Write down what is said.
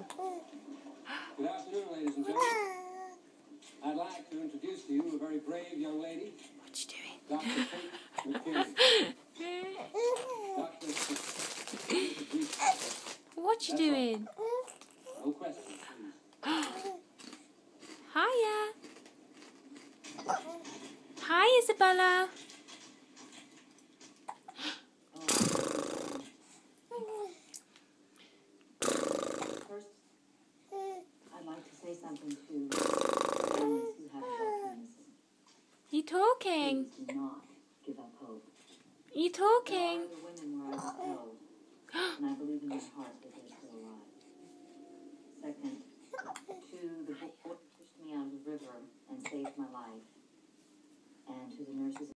Good afternoon, ladies and gentlemen. I'd like to introduce to you a very brave young lady. What you doing? Dr. Kate McKinney. Dr. What you doing? No questions, please. Hiya. Hi, Isabella. First, I'd like to say something to families who have adoptees. You talking? Please do not give up hope. You talking? There are other women where I was held, and I believe in my heart that they're still alive. Second, to the boy who pushed me out of the river and saved my life, and to the nurses